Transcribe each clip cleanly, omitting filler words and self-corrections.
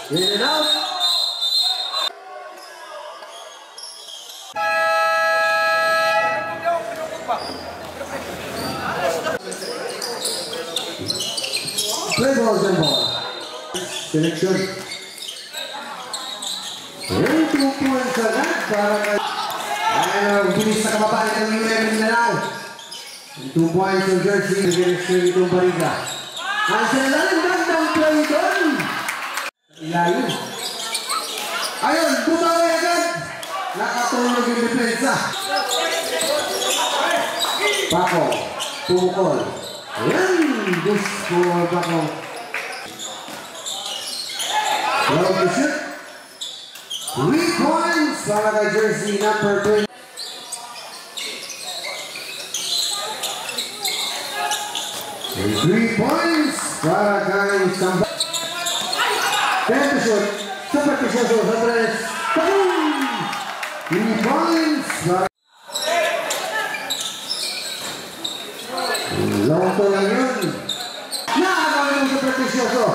In and out. Play ball, jump ball. Selection. And 2 points agad para kay... Ay, bilis na kababaan ng UM Mindanao. 2 points ng jersey. Selection itong Bariga. Ang sinalang gandang play doon. Ilalim. Ayun, bumawi agad. Nakatulog yung depensa. Paco, pumukol. Ayan, good score Paco. Well to shoot. 3 points para kay jersey number 20. And 3 points para kay Samba. 10 to shoot. Super to shoot. Boom! 3 points para... Long to lang yun. Nakagawa yung Supersticioso.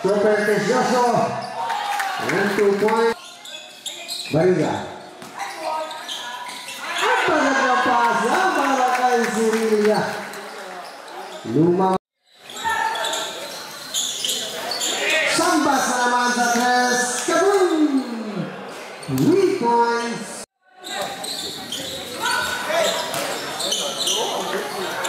Supersticioso. And 2 points. Bariga. At pagkakapasa para kay Surilia. Lumang. Sambas na naman sa 3. Kaboom! 3 points.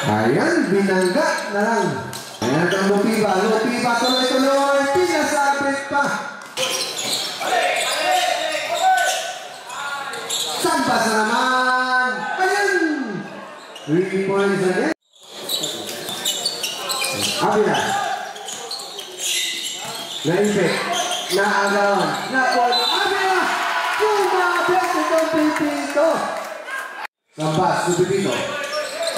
Ayan, binangga na lang. Ayan ang Lupiba. Lupiba tuloy-tuloy. Pinasabit pa. Sambas na naman. Ayan. 3 points again. Abila. Naipit. Naagawan. Napon. Abila. Kumabit itong Pipito. Sambas, Pipito.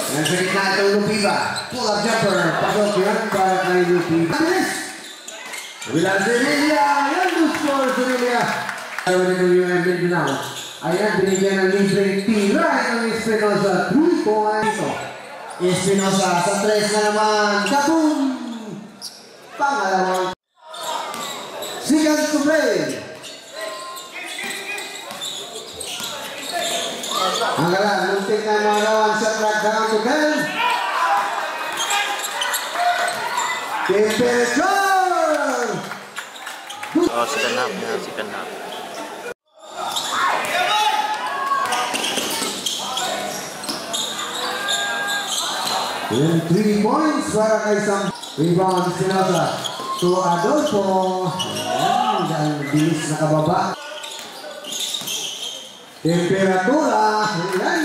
Yang sa gitna itong Lupiba. Pull-up jumper. Pasok yan para kay Lupiba. Bilis! Bilang Surilia. Ayan, good score Surilia. Ayaw nito yung Mindanao. Ayan, binigyan ng libre. Tira itong Espinosa. 3 points. Espinosa sa 3 na naman. Kaboom! Pangalawang. Second to play. Ang galang, muntik na mga lawan sa track down to 10. Temperature! Oh, second half na, second half. And 3 points para kay Sam. Rebound Espinosa to Adolfo. Ayan, ang bilis na kababa. Temperatura. Ayan.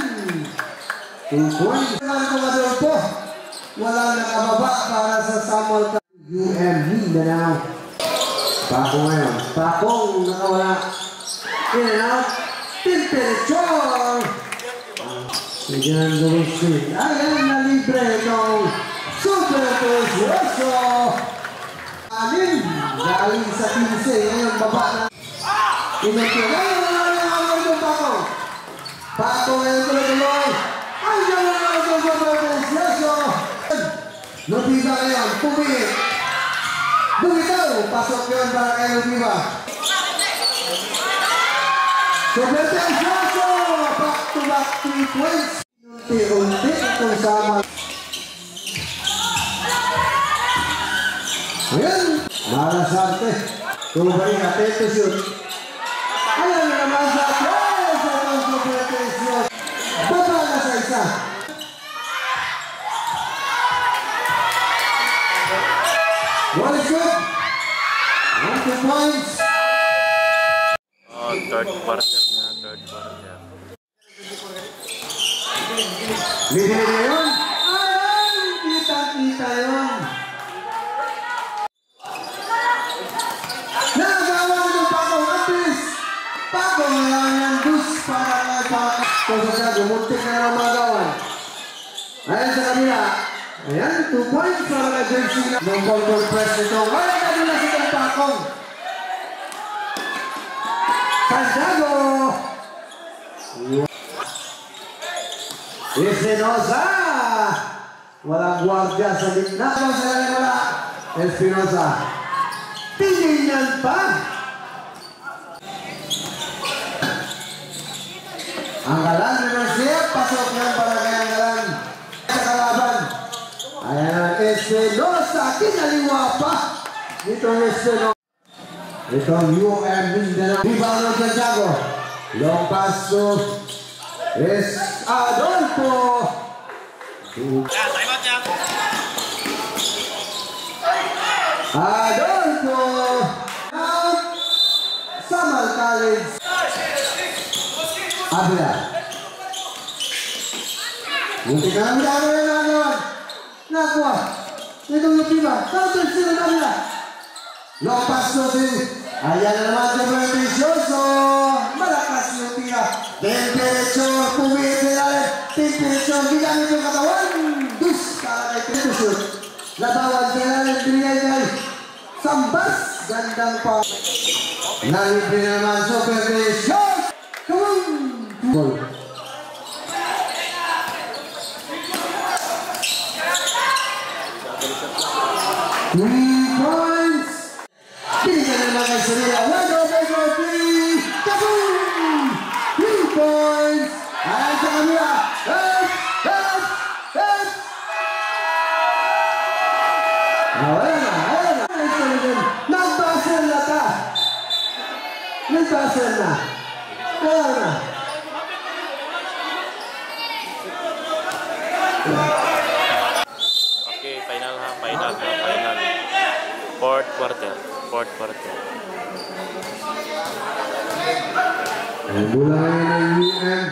2 points. Naman kung Adolfo. Walang nakababa para sa Samuel UM Mindanao. Paco ngayon. Pacong nakawala. In and out. Temperature. Bigyan ng double swing. Ayan na libre itong Supersticioso. Anin. Galing sa 15. Ngayon baba na. Inagpilay. Paco ngayon tuloy-tuloy. Andiyan na lang ito sa Supersticioso. Lupiba ngayon. Pumili. Bumitaw. Pasok yun para kay Lupiba. Supersticioso. Back-to-back 3 points. Unti-unti itong sama. Ayan. Marasarte. Tumabay na. 10 to shoot. Ayan na naman sa 3. Sa itong Supersticioso. Baba na sa isa. One is good. 1 points. Oh, third quarter na, third quarter. Libre na yun. Ay, kita-kita yun. Nagawa ng Paco Rapis. Paco ngayon yung dus para kay Paco. Kung sa gumuntik na lang magawan. Ayan sa kabila. Ayan, 2 points para kay jersey na. Nung ball press nito. Ayan, kabila sa itong Paco. Santiago. Espinosa! Walang guardia sa gitna. Wala. Espinosa. Tinignan pa. Anggalan, reverse, pasok yan para kay Anggalan. Sa kalaban. Ayan, Espinosa, kinaliwa pa. Dito Espinosa. Ito UM Mindanao. Rebound ng Santiago. Long pass to Adolfo. Adolfo. Samal College. Abla. Munti ka lang daro yung nagawan. Nakuha. Ito yung piba. Counter sila na nila. Long pass to ayan na naman sa Beneficioso. Malakas yung tira. Temperature, pumitilalim. Temperature, ginamit yung katawan. Dus, para kay Temperature. Labawan, tilalim, binigay. Sambas, gandang pa. Nalibre na naman sa Beneficioso. Come on. 3 points. Binigyan na naman kay Serena. 1-over-3. Kaboom! 3 points. Ayan sa kanila. Up! Ayan na. Nag-buzzer na ta. Nag-buzzer na. Ayan na. Okay, final ha. Final. Fourth quarter. Mulai ng UM.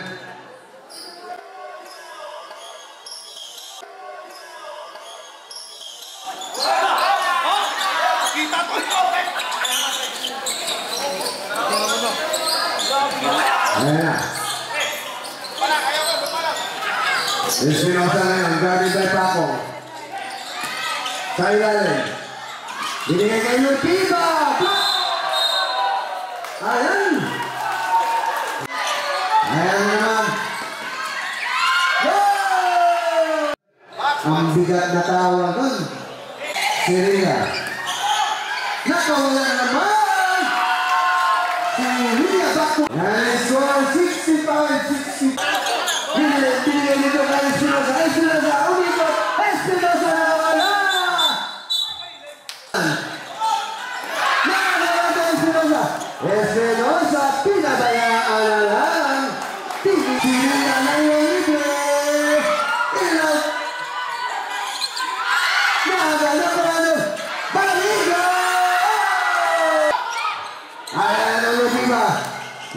Ayan na. Espinosa ngayon, guarded by Paco. Sa ilalim. Binigay kay Lutiba. Ayan. Ayan naman. Ang bigat na tawag doon. Syria. Nakawala naman. Syria bako. Ayan, score 65-60. Binigay nito kay Espinosa. Espinosa, umikot. Espinosa nakawala. Espinosa, pinabayaan na lang. Tingin na yung libre. Ilaw. Nagalapano. Baliga! Ayan ang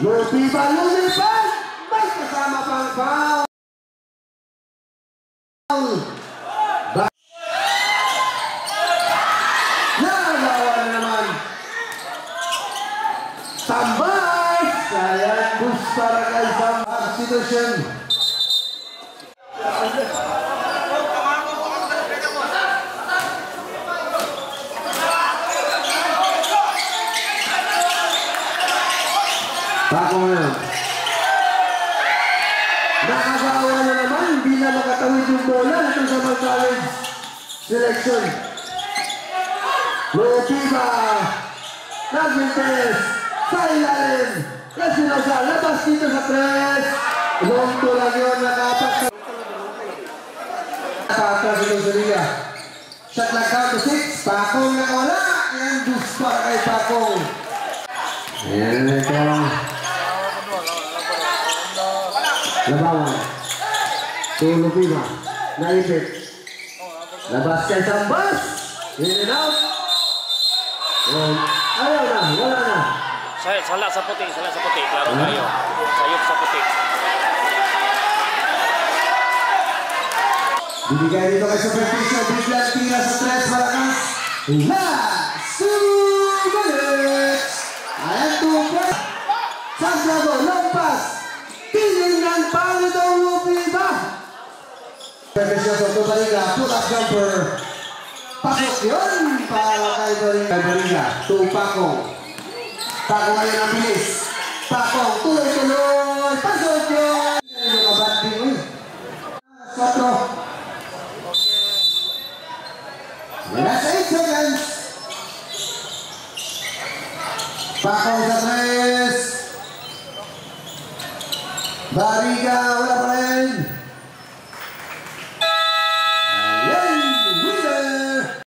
Lupiba. Lumipad. May kasama pang foul. Nagawa na naman. Tambay! Sayang bus para kay Sam Substitution. Paco ngayon. Nakagawa na naman. Hindi na makatawid yung bola. Ito sa mga college selection. Lutiba. Nagmintes. Sa ilalim. Espinosa. Labas dito sa press. Lonto lang yun. Nakapat sa... Nakatras ito sa liga. Shot lang count to 6. Pacong nakawala. Yan bus para kay Pacong. Ayan na ito. Labawan. Lutiba. Naipit. Labas kay Sambas. In and out. Ayaw na. Wala na. Sala sa puti. Klaro tayo. Sayop sa puti. Bibigay dito kay Superficio. Biglang tira sa tres. Malakas. Sugalit. Ayan, 2 points. Santiago, long pass. Tinignan pa nito ang Lupiba. Superficio sa Bariga. Pull up jumper. Pasok yun para kay Bariga. 2 Pacong. Pacong ngayon ang bilis. Pacong, tuloy-tuloy. Pasok yun. Ano ka banding mo yun? 4. Last 8 seconds. Pacong sa tres. Bariga, wala pa rin.